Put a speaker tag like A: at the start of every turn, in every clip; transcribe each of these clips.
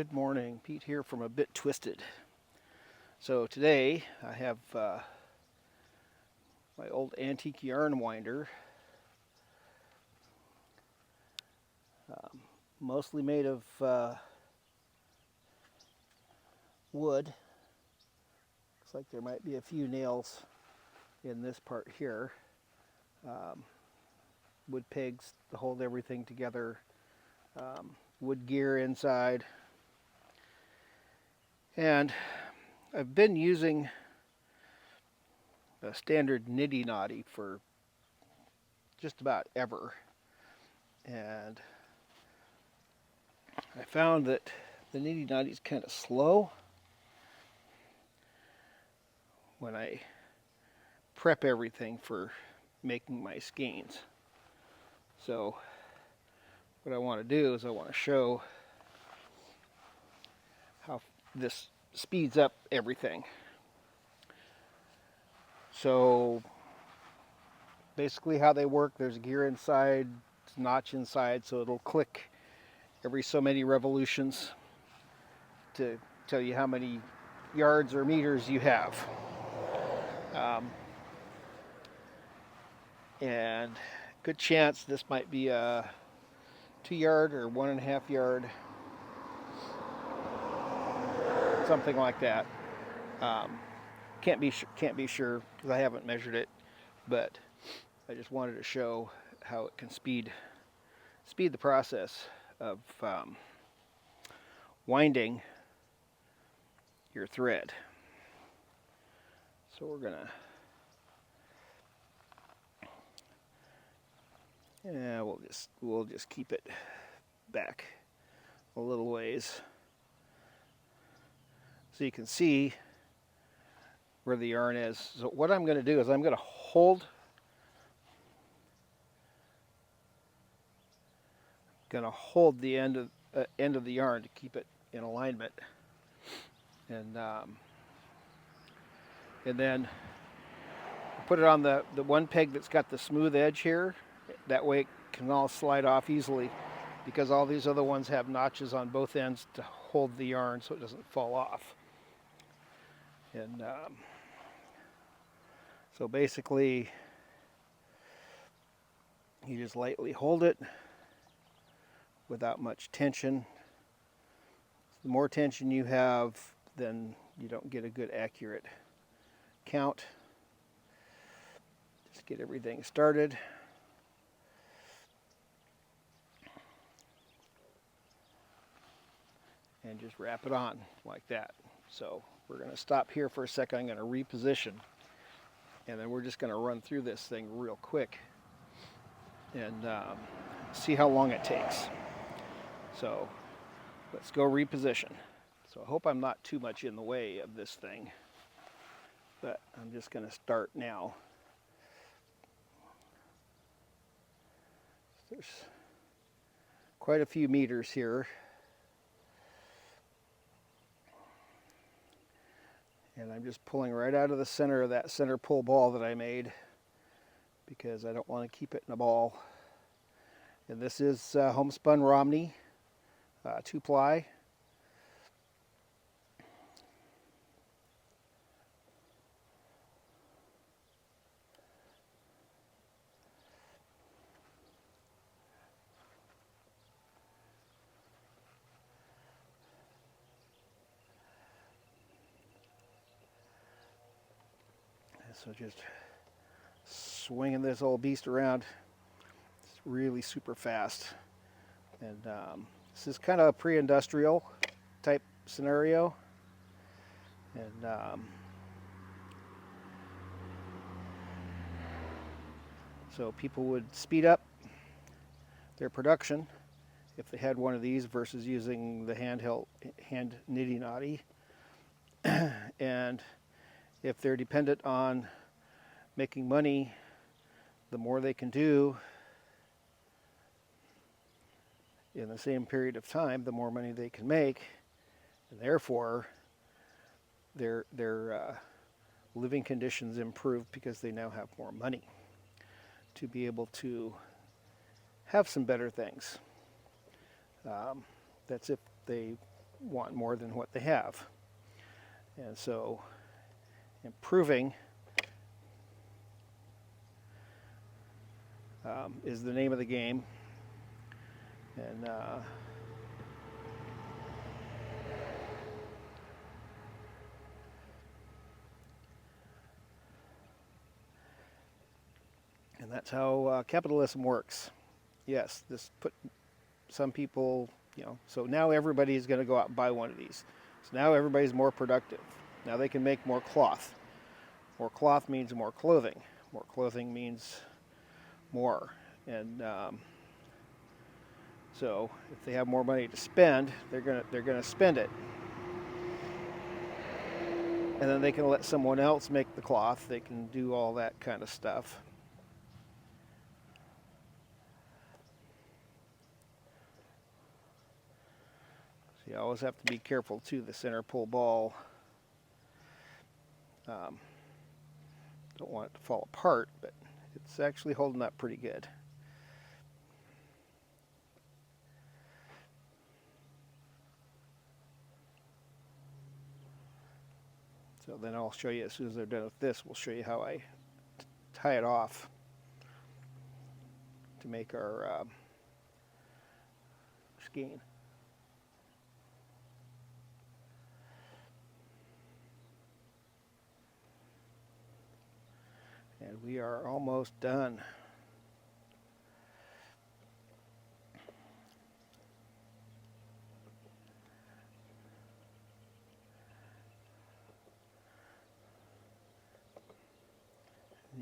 A: Good morning, Pete here from A Bit Twisted. So today I have my old antique yarn winder, mostly made of wood. Looks like there might be a few nails in this part here. Wood pegs to hold everything together, wood gear inside. And I've been using a standard niddy noddy for just about ever. And I found that the niddy noddy is kind of slow when I prep everything for making my skeins. So what I want to do is I want to show how this speeds up everything. So basically how they work, there's a gear inside, notch inside, so it'll click every so many revolutions to tell you how many yards or meters you have. And good chance this might be a 2-yard or 1.5 yard, something like that. Can't be sure because I haven't measured it, but I just wanted to show how it can speed the process of winding your thread. So we'll just keep it back a little ways so you can see where the yarn is. So what I'm going to do is I'm going to hold the end of the yarn to keep it in alignment, and then put it on the one peg that's got the smooth edge here. That way it can all slide off easily, because all these other ones have notches on both ends to hold the yarn so it doesn't fall off. And so basically you just lightly hold it without much tension. The more tension you have, then you don't get a good accurate count. Just get everything started. And just wrap it on like that. So we're going to stop here for a second. I'm going to reposition, and then we're just going to run through this thing real quick and see how long it takes. So let's go reposition. So I hope I'm not too much in the way of this thing, but I'm just going to start now. There's quite a few meters here. And I'm just pulling right out of the center of that center pull ball that I made, because I don't want to keep it in a ball. And this is homespun Romney 2-ply. So just swinging this old beast around. It's really super fast. And this is kind of a pre-industrial type scenario. And so people would speed up their production if they had one of these versus using the hand niddy noddy. And if they're dependent on making money, the more they can do in the same period of time, the more money they can make, and therefore their living conditions improve because they now have more money to be able to have some better things. That's if they want more than what they have. And so improving is the name of the game. And that's how capitalism works. Yes, this put some people, so now everybody is going to go out and buy one of these. So now everybody's more productive. Now they can make more cloth. More cloth means more clothing. More clothing means more. And so if they have more money to spend, they're gonna spend it. And then they can let someone else make the cloth. They can do all that kind of stuff. So you always have to be careful too. The center pull ball. Don't want it to fall apart, but it's actually holding up pretty good. So then I'll show you, as soon as they're done with this, we'll show you how I tie it off to make our skein. And we are almost done.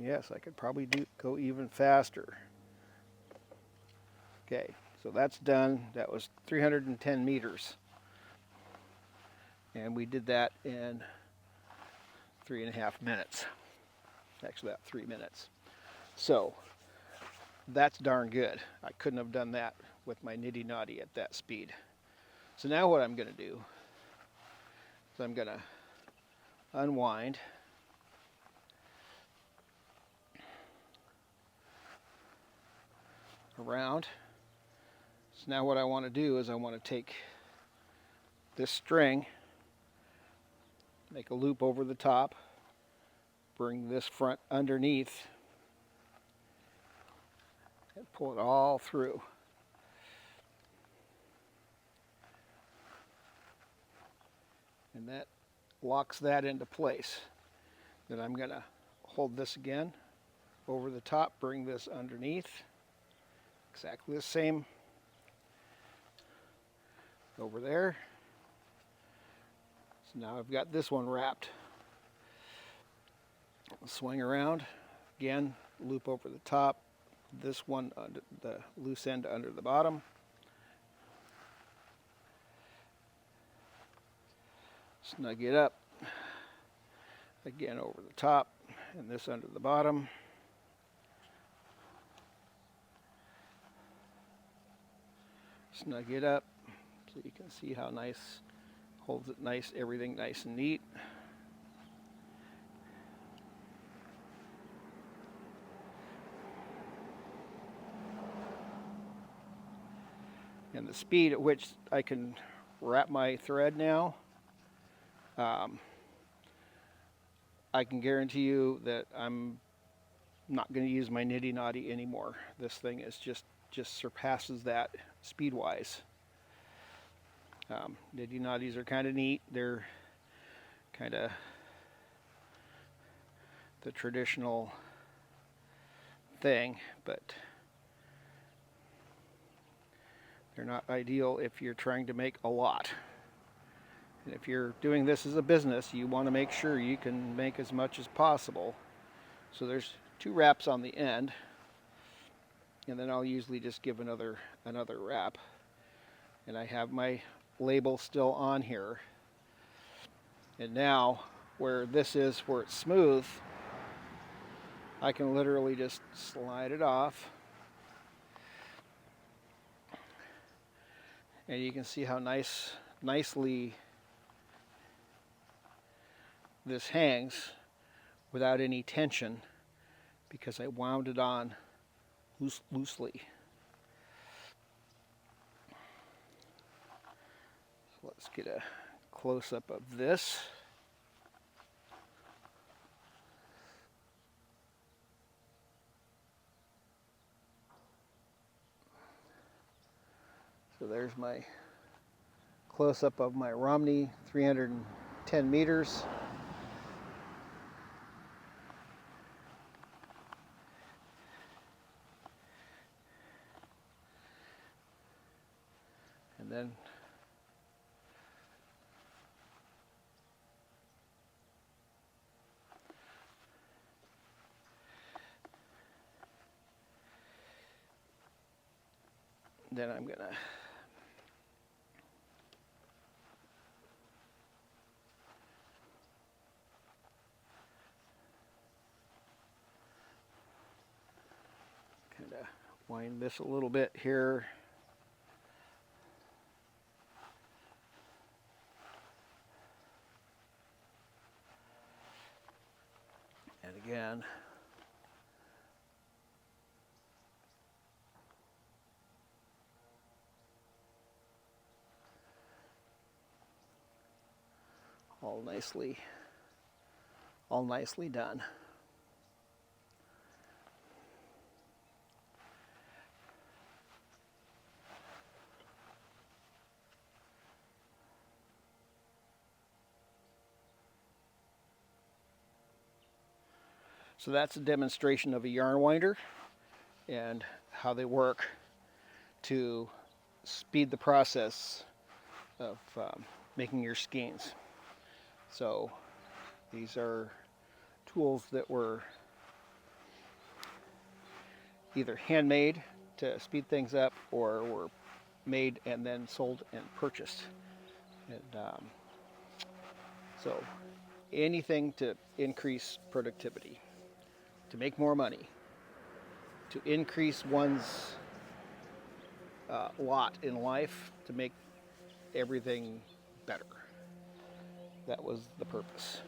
A: Yes, I could probably go even faster. Okay, so that's done. That was 310 meters. And we did that in 3.5 minutes. Actually, about 3 minutes. So that's darn good. I couldn't have done that with my nitty naughty at that speed. So now what I'm going to do is I'm going to unwind. Around. So now what I want to do is I want to take this string, make a loop over the top, bring this front underneath, and pull it all through. And that locks that into place. Then I'm going to hold this again over the top, bring this underneath. Exactly the same over there. So now I've got this one wrapped. Swing around, again, loop over the top, this one under the loose end under the bottom. Snug it up, again over the top, and this under the bottom. Snug it up so you can see how nice, holds it nice, everything nice and neat. And the speed at which I can wrap my thread now, I can guarantee you that I'm not going to use my nitty naughty anymore. This thing is just surpasses that speed-wise. Nitty naughties are kind of neat. They're kind of the traditional thing, but they're not ideal if you're trying to make a lot. And if you're doing this as a business, you want to make sure you can make as much as possible. So there's 2 wraps on the end, and then I'll usually just give another wrap. And I have my label still on here. And now, where this is, where it's smooth, I can literally just slide it off. And you can see how nicely this hangs without any tension, because I wound it on loosely. So let's Let's get a close-up of this. So there's my close-up of my Romney 310 meters. And then I'm gonna kind of wind this a little bit here. And again, all nicely done. So that's a demonstration of a yarn winder and how they work to speed the process of making your skeins. So these are tools that were either handmade to speed things up or were made and then sold and purchased. And so anything to increase productivity, to make more money, to increase one's lot in life, to make everything better. That was the purpose.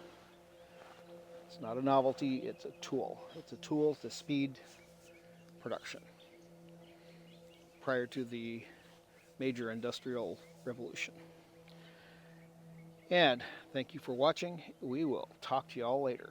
A: It's not a novelty, it's a tool. It's a tool to speed production prior to the major industrial revolution. And thank you for watching. We will talk to you all later.